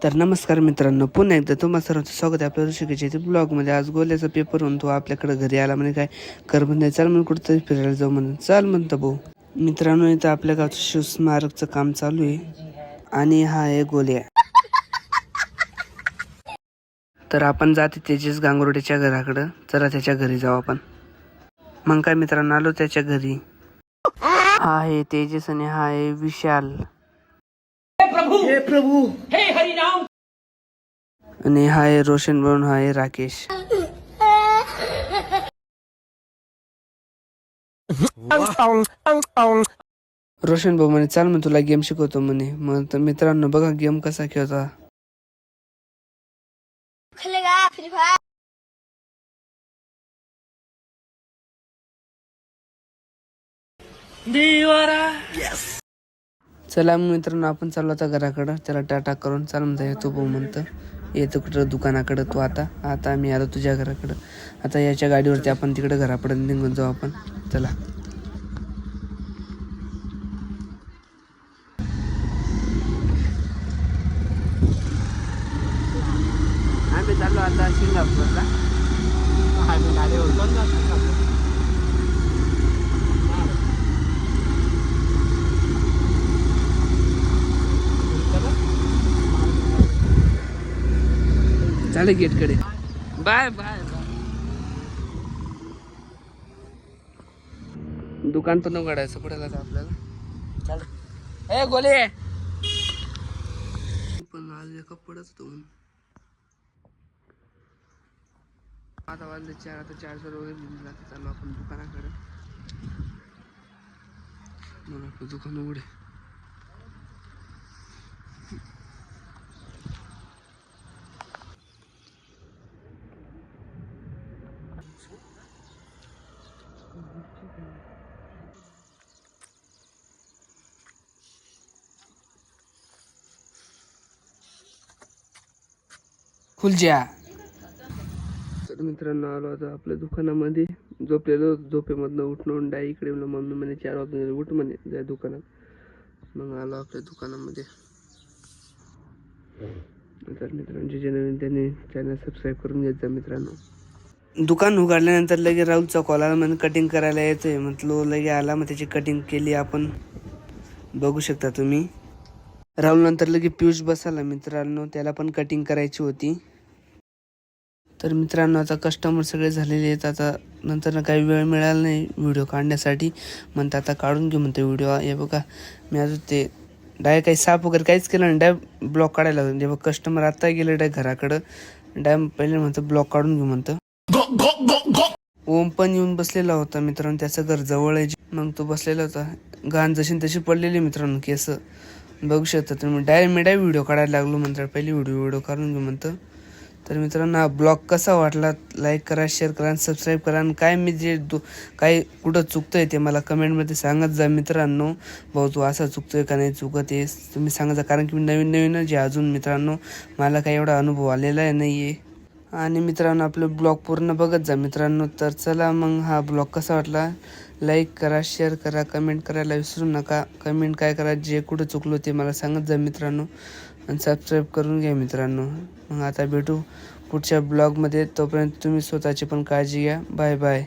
तर नमस्कार मित्रांनो, पुन्हा एकदा तुम्हा सर्वांचं स्वागत आहे आपल्या ऋषिकेच्या इथे ब्लॉगमध्ये. आज गोल्याचा पेपर होऊन तो आपल्याकडे घरी आला म्हणे काय करमत नाही, चाल म्हणून कुठंतरी फिरायला जाऊ म्हणून. चाल म्हणतं भाऊ. मित्रांनो, इथं आपल्या गावचं शिवस्मारकचं काम चालू आहे आणि हा आहे गोल्या. तर आपण जाते तेजस गांगुर्डेच्या घराकडं. चला त्याच्या घरी जाऊ आपण. मग काय मित्रांनो, आलो त्याच्या घरी. हा आहे तेजस आणि हा आहे विशाल. हे प्रभु आणि हा आहे रोशन भाऊ, हा आहे राकेश. रोशन भाऊ म्हणे चाल, मग तुला गेम शिकवतो म्हणे. मग तर मित्रांनो बघा गेम कसा खेळता. चला मग मित्रांनो, आपण चाललो आता घराकडं. त्याला टाटा करून चाल म्हणता येतो भाऊ म्हणतं. येतो कुठं दुकानाकडं तू. आता आम्ही आलो तुझ्या घराकडं. आता याच्या गाडीवरती आपण तिकडे घरापर्यंत निघून जाऊ आपण. चला. आम्ही चाललो आता सिंगापूरला. चाले गेटकडे. Bye bye bye. दुकान पण उघडायचं कुठे जातं आपल्याला. चाल ए गोले पण आज एका पडत होतो. आता वाजले 4. आता चार्जर वगैरे घेऊन जाते. चालू आपण दुकानाकडे. मग आपलं दुकान उघडे. खुलजा. तर मित्रांनो आलो आता आपल्या दुकानामध्ये. झोपलेलो, झोपेमधनं उठून डाय इकडे मम्मी म्हणे 4 वाजून उठ म्हणे जाय दुकानात. मग आलो आपल्या दुकानामध्ये. तर मित्रांनो जे नवीन त्यांनी चॅनल सबस्क्राईब करून घेत जा मित्रांनो. दुकान उघडल्यानंतर लगे राहुलचा कॉल आला, म्हणजे कटिंग करायला येतोय म्हटलो. लगे आला, मग त्याची कटिंग केली आपण. बघू शकता तुम्ही. राहुल नंतर लगे पियुष बसाला मित्रांनो, त्याला पण कटिंग करायची होती. तर मित्रांनो आता कस्टमर सगळे झालेले आहेत. आता नंतर काही वेळ मिळाला नाही व्हिडिओ काढण्यासाठी. म्हणतात आता काढून घेऊ म्हणते व्हिडिओ. हे बघा मी अजून ते डाय काही साफ वगैरे काहीच केलं नाही. डाय ब्लॉक काढायला लागतो. जेव्हा कस्टमर आत्ता गेले डाय घराकडं, डाय पहिले म्हणतं ब्लॉक काढून घेऊ म्हणतं. ओम पण येऊन बसलेला होता मित्रांनो, त्याचं घर जवळ आहे. मग तो बसलेला होता. घाण जशी तशी पडलेली मित्रांनो केस. बघू शकता तुम्ही. मी व्हिडिओ काढायला लागलो म्हणतात. पहिली व्हिडिओ काढून घेऊ म्हणतं. तर मित्रांनो हा ब्लॉग कसा वाटला लाईक करा, शेअर करा आणि सबस्क्राईब करा. आणि काय मी जे काही कुठं चुकतोय ते मला कमेंटमध्ये सांगत जा मित्रांनो. भाऊ तू असा चुकतोय का नाही चुकत आहे तुम्ही सांगत जा. कारण की मी नवीनच आहे अजून मित्रांनो. मला काही एवढा अनुभव आलेला आहे नाही आहे. आणि मित्रांनो आपलं ब्लॉग पूर्ण बघत जा मित्रांनो. तर चला मग हा ब्लॉग कसा वाटला लाईक करा, शेअर करा, कमेंट करायला विसरू नका. कमेंट काय करा, जे कुठं चुकलो ते मला सांगत जा मित्रांनो. आणि सबस्क्राईब करून घ्या मित्रांनो. मग आता भेटू पुढच्या ब्लॉगमध्ये. तोपर्यंत तुम्ही स्वतःची पण काळजी घ्या. Bye bye.